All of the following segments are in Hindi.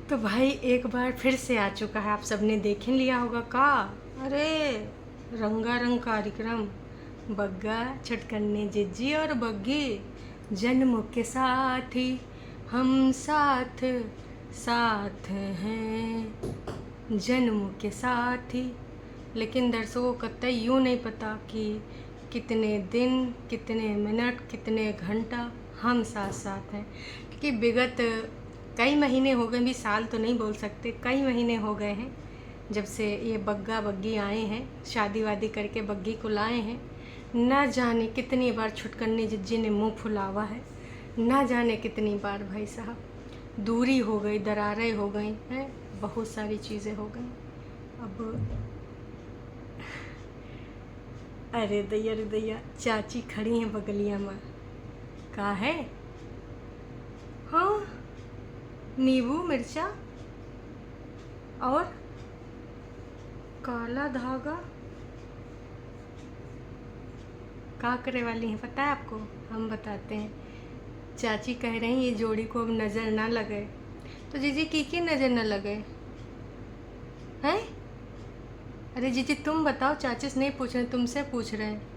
तो भाई एक बार फिर से आ चुका है, आप सबने देख ही लिया होगा का। अरे रंगारंग कार्यक्रम, बग्गा छटकन्ने जिज्जी और बग्गी, जन्म के साथ ही हम साथ साथ हैं, जन्म के साथ ही। लेकिन दर्शकों को कतई यूँ नहीं पता कि कितने दिन, कितने मिनट, कितने घंटा हम साथ साथ हैं। क्योंकि विगत कई महीने हो गए, भी साल तो नहीं बोल सकते, कई महीने हो गए हैं जब से ये बग्गा बग्गी आए हैं, शादी वादी करके बग्गी को लाए हैं। ना जाने कितनी बार छुटकन्नी जिज्जी ने मुंह फुलावा है, ना जाने कितनी बार भाई साहब दूरी हो गई, दरारें हो गई हैं, बहुत सारी चीज़ें हो गई। अब अरे दैया चाची खड़ी हैं बगलिया में, का है? हाँ, नींबू मिर्चा और काला धागा का करे वाली हैं, पता है आपको? हम बताते हैं। चाची कह रही हैं ये जोड़ी को अब नज़र ना लगे। तो जीजी की नज़र ना लगे हैं? अरे जीजी तुम बताओ, चाची से नहीं पूछ रहे, तुमसे पूछ रहे हैं।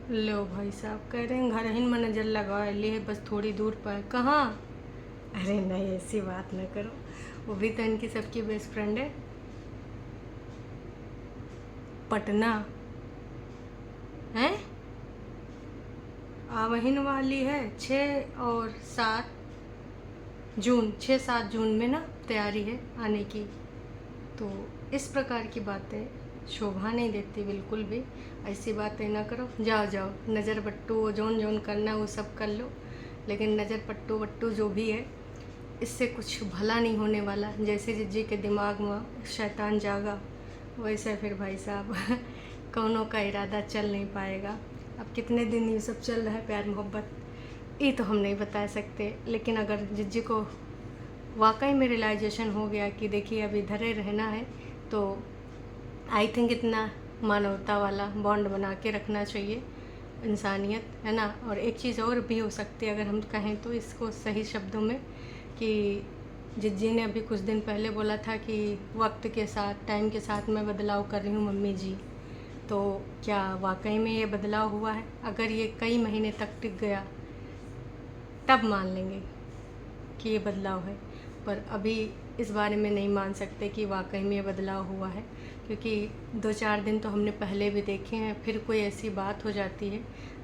लो भाई साहब कह रहे हैं घर ही में नज़र लगा लिए, बस थोड़ी दूर पर। कहाँ? अरे नहीं, ऐसी बात ना करो, वो भी तो इनकी सबकी बेस्ट फ्रेंड है। पटना है, आवहिन वाली है 6 और 7 जून, 6-7 जून में ना तैयारी है आने की। तो इस प्रकार की बातें शोभा नहीं देती बिल्कुल भी, ऐसी बातें ना करो। जाओ जाओ, नज़र पट्टू जोन जोन करना वो सब कर लो, लेकिन नज़र पट्टू वट्टू जो भी है, इससे कुछ भला नहीं होने वाला। जैसे जिज्जी के दिमाग में शैतान जागा, वैसे फिर भाई साहब कौनों का इरादा चल नहीं पाएगा। अब कितने दिन ये सब चल रहा है प्यार मोहब्बत, ये तो हम नहीं बता सकते। लेकिन अगर जिज्जी को वाकई में रियलाइजेशन हो गया कि देखिए अब इधर ही रहना है, तो आई थिंक इतना मानवता वाला बॉन्ड बना के रखना चाहिए, इंसानियत है ना। और एक चीज़ और भी हो सकती है अगर हम कहें तो इसको सही शब्दों में, कि जिज्जी ने अभी कुछ दिन पहले बोला था कि वक्त के साथ, टाइम के साथ मैं बदलाव कर रही हूँ मम्मी जी। तो क्या वाकई में ये बदलाव हुआ है? अगर ये कई महीने तक टिक गया तब मान लेंगे कि ये बदलाव है, पर अभी इस बारे में नहीं मान सकते कि वाकई में ये बदलाव हुआ है। क्योंकि 2-4 दिन तो हमने पहले भी देखे हैं, फिर कोई ऐसी बात हो जाती है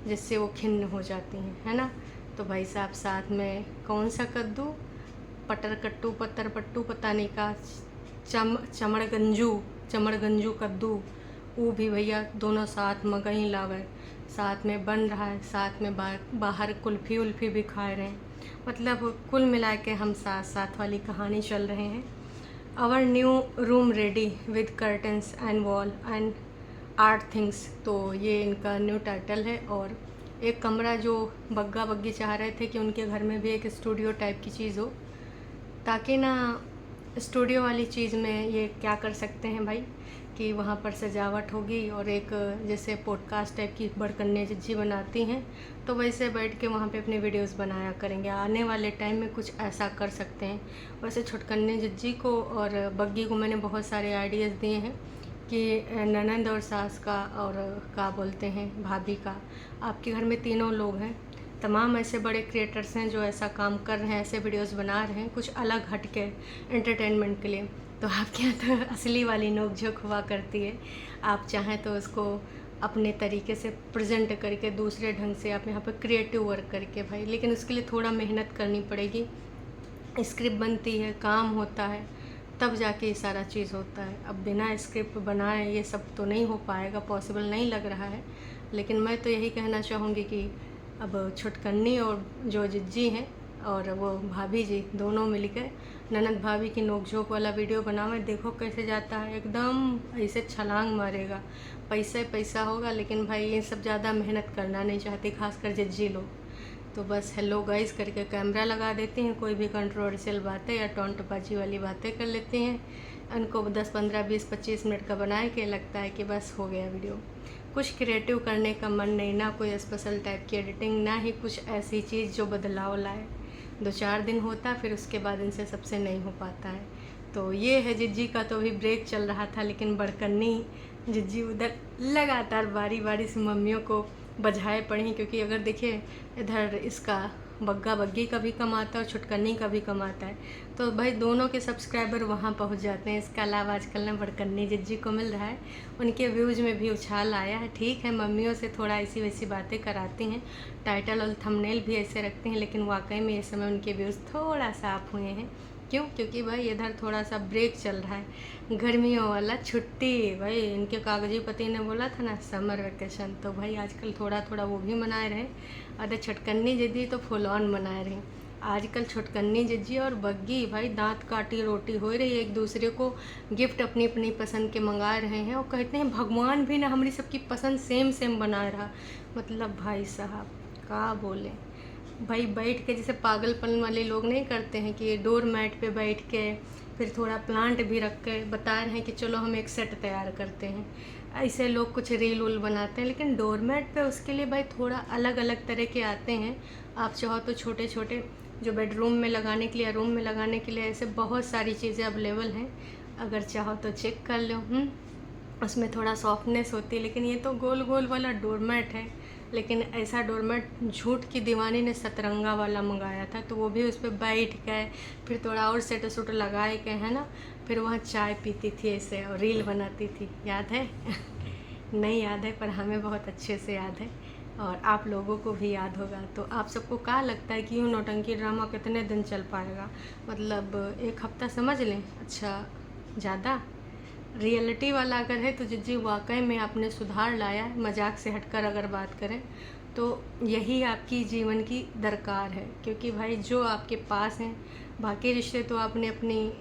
जिससे वो खिन्न हो जाती हैं, है ना। तो भाई साहब साथ में कौन सा कद्दू, पटर कट्टू, पत्तर पट्टू, पता नहीं का चमड़गंजू कद्दू, वो भी भैया दोनों साथ में कहीं लावे, साथ में बन रहा है, साथ में बाहर कुल्फ़ी उल्फ़ी भी खा रहे हैं। मतलब कुल मिला के हम साथ साथ वाली कहानी चल रहे हैं। Our new room ready with curtains and wall and art things, तो ये इनका न्यू टाइटल है। और एक कमरा जो बग्गा बग्गी चाह रहे थे कि उनके घर में भी एक स्टूडियो टाइप की चीज़ हो, ताकि ना स्टूडियो वाली चीज़ में ये क्या कर सकते हैं भाई, कि वहाँ पर सजावट होगी और एक जैसे पॉडकास्ट टाइप की बड़कन्या जिज्जी बनाती हैं, तो वैसे बैठ के वहाँ पे अपने वीडियोस बनाया करेंगे। आने वाले टाइम में कुछ ऐसा कर सकते हैं। वैसे छुटकन्ने जिज्जी को और बग्गी को मैंने बहुत सारे आइडियाज़ दिए हैं कि ननंद और सास का और क्या बोलते हैं भाभी का, आपके घर में तीनों लोग हैं, तमाम ऐसे बड़े क्रिएटर्स हैं जो ऐसा काम कर रहे हैं, ऐसे वीडियोस बना रहे हैं कुछ अलग हट के एंटरटेनमेंट के लिए। तो आपके यहाँ तो असली वाली नोक-झोंक हुआ करती है, आप चाहें तो उसको अपने तरीके से प्रेजेंट करके दूसरे ढंग से आप यहाँ पर क्रिएटिव वर्क करके भाई, लेकिन उसके लिए थोड़ा मेहनत करनी पड़ेगी, स्क्रिप्ट बनती है, काम होता है, तब जाके ये सारा चीज़ होता है। अब बिना स्क्रिप्ट बनाए ये सब तो नहीं हो पाएगा, पॉसिबल नहीं लग रहा है। लेकिन मैं तो यही कहना चाहूँगी कि अब छुटकन्नी और जो जिज्जी हैं और वो भाभी जी दोनों मिलकर ननद भाभी की नोक-झोंक वाला वीडियो बनावें। देखो कैसे जाता है, एकदम ऐसे छलांग मारेगा, पैसा ही पैसा होगा। लेकिन भाई ये सब ज़्यादा मेहनत करना नहीं चाहती, खासकर जिज्जी लोग। तो बस हेलो गाइस करके कैमरा लगा देते हैं, कोई भी कंट्रोवर्शियल बातें या टोंटबाजी वाली बातें कर लेते हैं, उनको 10, 15, 20, 25 मिनट का बनाए के लगता है कि बस हो गया वीडियो। कुछ क्रिएटिव करने का मन नहीं, ना कोई स्पेशल टाइप की एडिटिंग, ना ही कुछ ऐसी चीज़ जो बदलाव लाए। 2-4 दिन होता, फिर उसके बाद इनसे सबसे नहीं हो पाता है। तो ये है जिज्जी का, तो अभी ब्रेक चल रहा था, लेकिन बड़कन्नी जिज्जी उधर लगातार बारी बारी से मम्मियों को बजाए पड़ी, क्योंकि अगर देखिए इधर इसका बग्गा बग्गी का भी कमाता है और छुटकन्नी का भी कमाता है, तो भाई दोनों के सब्सक्राइबर वहाँ पहुँच जाते हैं। इसके अलावा आजकल ना बड़कन्नी जिज्जी को मिल रहा है, उनके व्यूज़ में भी उछाल आया है। ठीक है, मम्मियों से थोड़ा ऐसी वैसी बातें कराती हैं, टाइटल और थंबनेल भी ऐसे रखते हैं, लेकिन वाकई में इस समय उनके व्यूज़ थोड़ा सा अप हुए हैं। क्यों? क्योंकि भाई इधर थोड़ा सा ब्रेक चल रहा है, गर्मियों वाला छुट्टी। भाई इनके कागजी पति ने बोला था ना समर वेकेशन, तो भाई आजकल थोड़ा थोड़ा वो भी मनाए रहे। अरे छुटकन्नी जिज्जी तो फुल ऑन मनाए रहे आजकल। छुटकन्नी जिज्जी और बग्गी भाई दांत काटी रोटी हो रही है, एक दूसरे को गिफ्ट अपनी अपनी पसंद के मंगा रहे हैं, और कहते हैं भगवान भी ना हमारी सबकी पसंद सेम सेम बना रहा। मतलब भाई साहब क्या बोले भाई, बैठ के जैसे पागलपन वाले लोग नहीं करते हैं कि डोर मैट पे बैठ के फिर थोड़ा प्लांट भी रख के बता रहे हैं कि चलो हम एक सेट तैयार करते हैं, ऐसे लोग कुछ रील उल बनाते हैं। लेकिन डोर मैट पे उसके लिए भाई थोड़ा अलग अलग तरह के आते हैं। आप चाहो तो छोटे छोटे जो बेडरूम में लगाने के लिए, रूम में लगाने के लिए, ऐसे बहुत सारी चीज़ें अवेलेबल हैं, अगर चाहो तो चेक कर लो। उसमें थोड़ा सॉफ्टनेस होती है, लेकिन ये तो गोल गोल वाला डोरमैट है। लेकिन ऐसा डोरमैट झूठ की दीवानी ने सतरंगा वाला मंगाया था, तो वो भी उस पर बैठ के फिर थोड़ा और सेट सूट लगाए के है ना, फिर वहाँ चाय पीती थी ऐसे और रील बनाती थी, याद है? नहीं याद है, पर हमें बहुत अच्छे से याद है, और आप लोगों को भी याद होगा। तो आप सबको क्या लगता है कि यूँ नौटंकी ड्रामा कितने दिन चल पाएगा? मतलब 1 हफ्ता समझ लें, अच्छा ज़्यादा। रियलिटी वाला अगर है तो जिज्जी वाकई में आपने सुधार लाया है। मजाक से हटकर अगर बात करें तो यही आपकी जीवन की दरकार है, क्योंकि भाई जो आपके पास हैं, बाकी रिश्ते तो आपने अपनी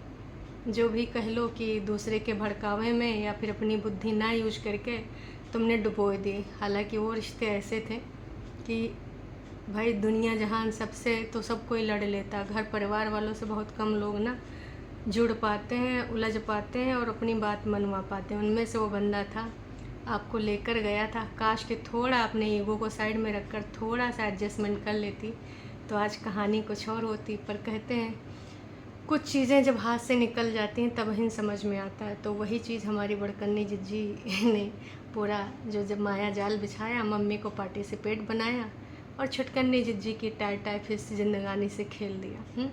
जो भी कह लो कि दूसरे के भड़कावे में या फिर अपनी बुद्धि ना यूज करके तुमने डुबो दिए। हालांकि वो रिश्ते ऐसे थे कि भाई दुनिया जहान सबसे तो सब कोई लड़ लेता, घर परिवार वालों से बहुत कम लोग ना जुड़ पाते हैं, उलझ पाते हैं और अपनी बात मनवा पाते हैं। उनमें से वो बंदा था, आपको लेकर गया था। काश कि थोड़ा अपने ईगो को साइड में रखकर थोड़ा सा एडजस्टमेंट कर लेती तो आज कहानी कुछ और होती। पर कहते हैं कुछ चीज़ें जब हाथ से निकल जाती हैं तब ही समझ में आता है। तो वही चीज़ हमारी बड़कन्नी जिज्जी ने पूरा जो जब माया जाल बिछाया, मम्मी को पार्टिसिपेट बनाया और छुटकन्नी जिज्जी की टाई टाई फिश जिंदगानी से खेल दिया।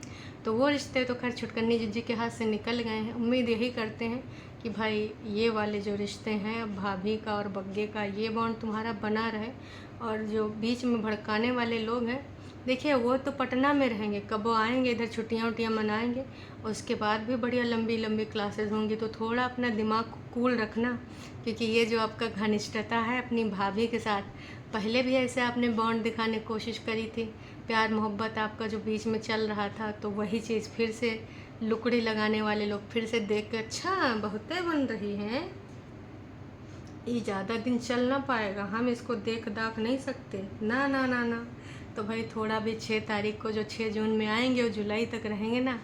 तो वो रिश्ते तो खैर छुटकन्नी जिज्जी के हाथ से निकल गए हैं। उम्मीद यही करते हैं कि भाई ये वाले जो रिश्ते हैं भाभी का और बग्गे का, ये बॉन्ड तुम्हारा बना रहे। और जो बीच में भड़काने वाले लोग हैं, देखिए वो तो पटना में रहेंगे, कब वो आएंगे इधर छुट्टियाँ उट्टियाँ मनाएंगे, उसके बाद भी बढ़िया लंबी लंबी क्लासेस होंगी। तो थोड़ा अपना दिमाग को कूल रखना, क्योंकि ये जो आपका घनिष्ठता है अपनी भाभी के साथ, पहले भी ऐसे आपने बॉन्ड दिखाने की कोशिश करी थी, प्यार मोहब्बत आपका जो बीच में चल रहा था, तो वही चीज़ फिर से लुकड़ी लगाने वाले लोग फिर से देख के अच्छा बहुतें बन रही हैं, ये ज़्यादा दिन चल ना पाएगा, हम इसको देख दाख नहीं सकते, ना ना ना ना। तो भाई थोड़ा भी 6 तारीख को जो 6 जून में आएंगे और जुलाई तक रहेंगे ना,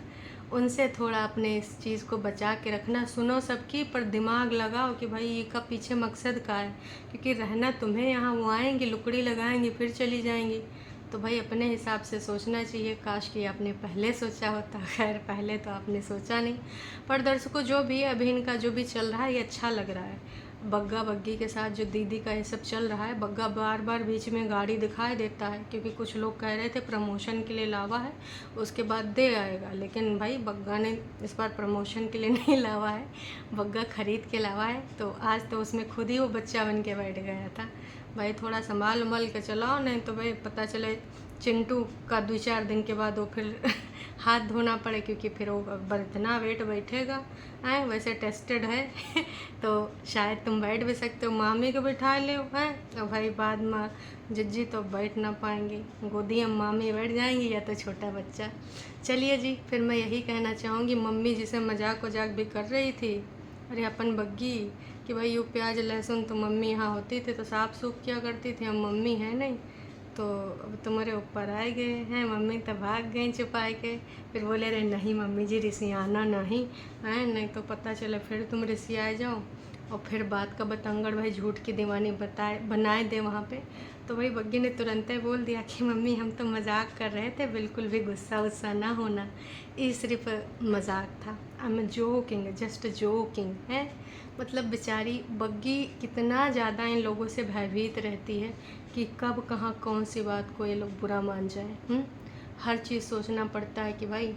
उनसे थोड़ा अपने इस चीज़ को बचा के रखना। सुनो सबकी, पर दिमाग लगाओ कि भाई ये का पीछे मकसद का है, क्योंकि रहना तुम्हें यहाँ, वो आएंगे लुकड़ी लगाएंगे फिर चली जाएंगी। तो भाई अपने हिसाब से सोचना चाहिए। काश कि आपने पहले सोचा होता, खैर पहले तो आपने सोचा नहीं। पर दर्शकों जो भी है, अभी इनका जो भी चल रहा है ये अच्छा लग रहा है। बग्गा बग्गी के साथ जो दीदी का ये सब चल रहा है, बग्गा बार बार बीच में गाड़ी दिखाई देता है, क्योंकि कुछ लोग कह रहे थे प्रमोशन के लिए लावा है, उसके बाद दे आएगा। लेकिन भाई बग्गा ने इस बार प्रमोशन के लिए नहीं लावा है, बग्गा खरीद के लावा है। तो आज तो उसमें खुद ही वो बच्चा बन के बैठ गया था। भाई थोड़ा संभाल उमल के चलाओ, नहीं तो भाई पता चले चिंटू का 2-4 दिन के बाद वो फिर हाथ धोना पड़े, क्योंकि फिर वो इतना वेट बैठेगा। हैं वैसे टेस्टेड है तो शायद तुम बैठ भी सकते हो, मामी को बिठा ले हैं, तो भाई बाद में जिज्जी तो बैठ ना पाएंगी, गोदी में मामी बैठ जाएंगी या तो छोटा बच्चा। चलिए जी, फिर मैं यही कहना चाहूँगी, मम्मी जिसे मजाक वजाक भी कर रही थी, अरे अपन बग्गी कि भाई यू प्याज लहसुन तो मम्मी यहाँ होती थी तो साफ सूफ किया करती थी, हम मम्मी है नहीं, तो अब तुम्हारे ऊपर आए गए हैं। मम्मी तो भाग गई छुपाए के, फिर बोले रहे नहीं मम्मी जी रिसियाना नहीं है, नहीं तो पता चले फिर तुम रिसिया जाओ और फिर बात का बतंगड़ भाई झूठ की दीवानी बनाए दे वहाँ पे। तो भाई बग्गी ने तुरंत ही बोल दिया कि मम्मी हम तो मजाक कर रहे थे, बिल्कुल भी गुस्सा वुस्सा ना होना, ये सिर्फ मजाक था, I am joking, just joking है। मतलब बेचारी बग्गी कितना ज़्यादा इन लोगों से भयभीत रहती है कि कब कहाँ कौन सी बात को ये लोग बुरा मान जाए। हर चीज़ सोचना पड़ता है कि भाई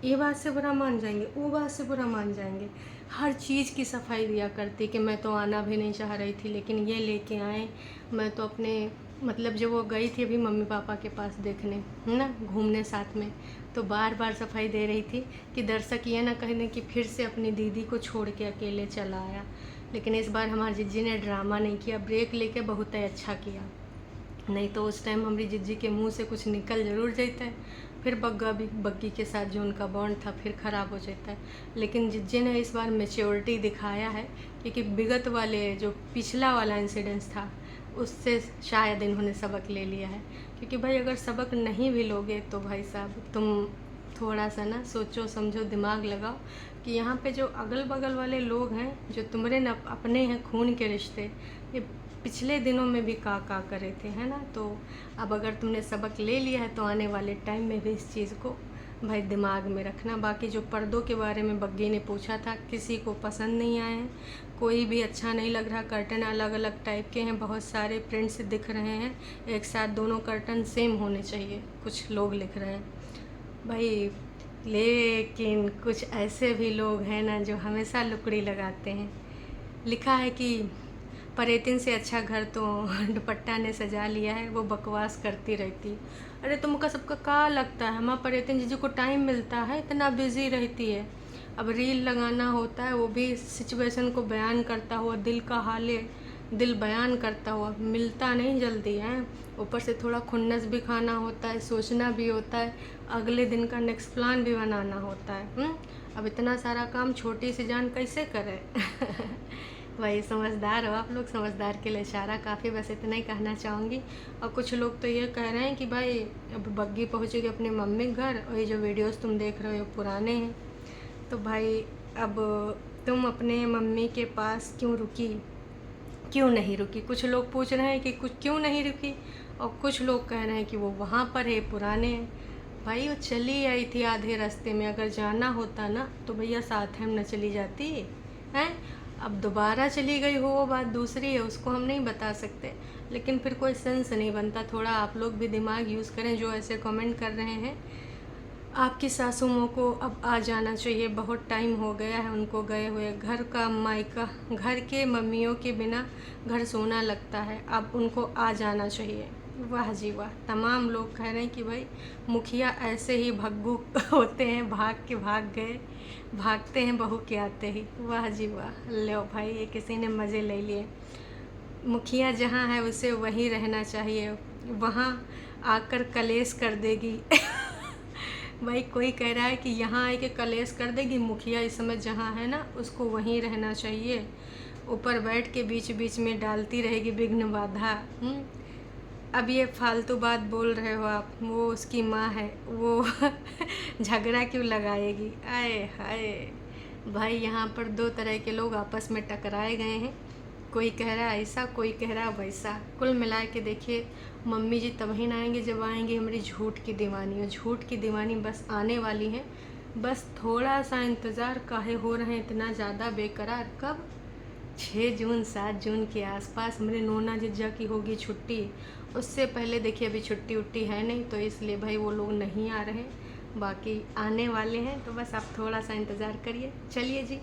ये बात से बुरा मान जाएंगे, वो बात से बुरा मान जाएंगे। हर चीज़ की सफाई दिया करती कि मैं तो आना भी नहीं चाह रही थी लेकिन ये लेके आए। मैं तो अपने मतलब जब वो गई थी अभी मम्मी पापा के पास देखने, है ना, घूमने साथ में, तो बार बार सफाई दे रही थी कि दर्शक ये ना कहने कि फिर से अपनी दीदी को छोड़ के अकेले चला आया। लेकिन इस बार हमारी जिज्जी ने ड्रामा नहीं किया, ब्रेक लेके बहुत ही अच्छा किया, नहीं तो उस टाइम हमारी जिज्जी के मुंह से कुछ निकल ज़रूर जाता है, फिर बग्गी के साथ जो उनका बॉन्ड था फिर ख़राब हो जाता है। लेकिन जिज्जी ने इस बार मैच्योरिटी दिखाया है, क्योंकि विगत वाले जो पिछला वाला इंसिडेंस था उससे शायद इन्होंने सबक ले लिया है। क्योंकि भाई अगर सबक नहीं भी लोगे तो भाई साहब तुम थोड़ा सा ना सोचो समझो, दिमाग लगाओ कि यहाँ पे जो अगल बगल वाले लोग हैं जो तुम्हारे न अपने हैं खून के रिश्ते, ये पिछले दिनों में भी का करे थे, है ना। तो अब अगर तुमने सबक ले लिया है तो आने वाले टाइम में भी इस चीज़ को भाई दिमाग में रखना। बाकी जो पर्दों के बारे में बग्गी ने पूछा था, किसी को पसंद नहीं आए हैं, कोई भी अच्छा नहीं लग रहा। कर्टन अलग अलग टाइप के हैं, बहुत सारे प्रिंट्स दिख रहे हैं, एक साथ दोनों कर्टन सेम होने चाहिए, कुछ लोग लिख रहे हैं भाई। लेकिन कुछ ऐसे भी लोग हैं ना जो हमेशा लुकड़ी लगाते हैं। लिखा है कि परेतिन से अच्छा घर तो दुपट्टा ने सजा लिया है, वो बकवास करती रहती। अरे तुमका सबका का लगता है, हमारा परेतिन जीजू को टाइम मिलता है, इतना बिजी रहती है। अब रील लगाना होता है, वो भी सिचुएशन को बयान करता हुआ, दिल का हाल दिल बयान करता हुआ, मिलता नहीं जल्दी है। ऊपर से थोड़ा खुन्नस भी खाना होता है, सोचना भी होता है, अगले दिन का नेक्स्ट प्लान भी बनाना होता है। अब इतना सारा काम छोटी सी जान कैसे करे। भाई समझदार हो आप लोग, समझदार के लिए इशारा काफ़ी, बस इतना ही कहना चाहूँगी। और कुछ लोग तो ये कह रहे हैं कि भाई अब बग्गी पहुँचेगी अपने मम्मी के घर और ये जो वीडियोस तुम देख रहे हो पुराने हैं। तो भाई अब तुम अपने मम्मी के पास क्यों रुकी, क्यों नहीं रुकी? कुछ लोग पूछ रहे हैं कि कुछ क्यों नहीं रुकी, और कुछ लोग कह रहे हैं कि वो वहाँ पर है, पुराने हैं। भाई वो चली आई थी आधे रास्ते में, अगर जाना होता ना तो भैया साथ हम न चली जाती हैं। अब दोबारा चली गई हो वो बात दूसरी है, उसको हम नहीं बता सकते, लेकिन फिर कोई सेंस नहीं बनता। थोड़ा आप लोग भी दिमाग यूज़ करें जो ऐसे कमेंट कर रहे हैं। आपकी सासू माँ को अब आ जाना चाहिए, बहुत टाइम हो गया है उनको गए हुए। घर का मायका, घर के मम्मियों के बिना घर सोना लगता है, अब उनको आ जाना चाहिए। वाह जी वाह। तमाम लोग कह रहे हैं कि भाई मुखिया ऐसे ही भग्गू होते हैं, भाग के भाग गए, भागते हैं बहू के आते ही। वाह जी वाह। लो भाई ये किसी ने मज़े ले लिए। मुखिया जहाँ है उसे वहीं रहना चाहिए, वहाँ आकर कलेश कर देगी। भाई कोई कह रहा है कि यहाँ आके कलेश कर देगी, मुखिया इस समय जहाँ है ना उसको वहीं रहना चाहिए, ऊपर बैठ के बीच बीच में डालती रहेगी विघ्न बाधा। अब ये फालतू बात बोल रहे हो आप, वो उसकी माँ है, वो झगड़ा क्यों लगाएगी? आए हाय भाई, यहाँ पर दो तरह के लोग आपस में टकराए गए हैं, कोई कह रहा है ऐसा, कोई कह रहा है वैसा। कुल मिला के देखिए मम्मी जी तभी ना आएंगे जब आएंगी हमारी झूठ की दीवानी, और झूठ की दीवानी बस आने वाली है। बस थोड़ा सा इंतज़ार, काहे हो रहे हैं इतना ज़्यादा बेकरार। कब? 6 जून 7 जून के आसपास मेरे नोना जिज्जा की होगी छुट्टी, उससे पहले देखिए अभी छुट्टी उट्टी है नहीं, तो इसलिए भाई वो लोग नहीं आ रहे, बाकी आने वाले हैं। तो बस आप थोड़ा सा इंतज़ार करिए। चलिए जी,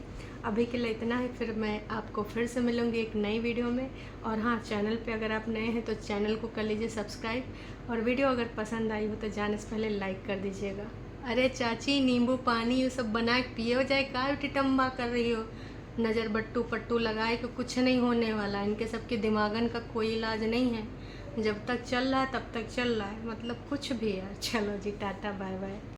अभी के लिए इतना ही, फिर मैं आपको फिर से मिलूँगी एक नई वीडियो में। और हाँ, चैनल पे अगर आप नए हैं तो चैनल को कर लीजिए सब्सक्राइब, और वीडियो अगर पसंद आई हो तो जाने से पहले लाइक कर दीजिएगा। अरे चाची नींबू पानी ये सब बना के पिए हो जाए, का टिटम्बा कर रही हो? नज़र बट्टू पट्टू लगाए कि कुछ नहीं होने वाला, इनके सबके दिमागन का कोई इलाज नहीं है। जब तक चल रहा है तब तक चल रहा है, मतलब कुछ भी यार। चलो जी, टाटा बाय बाय।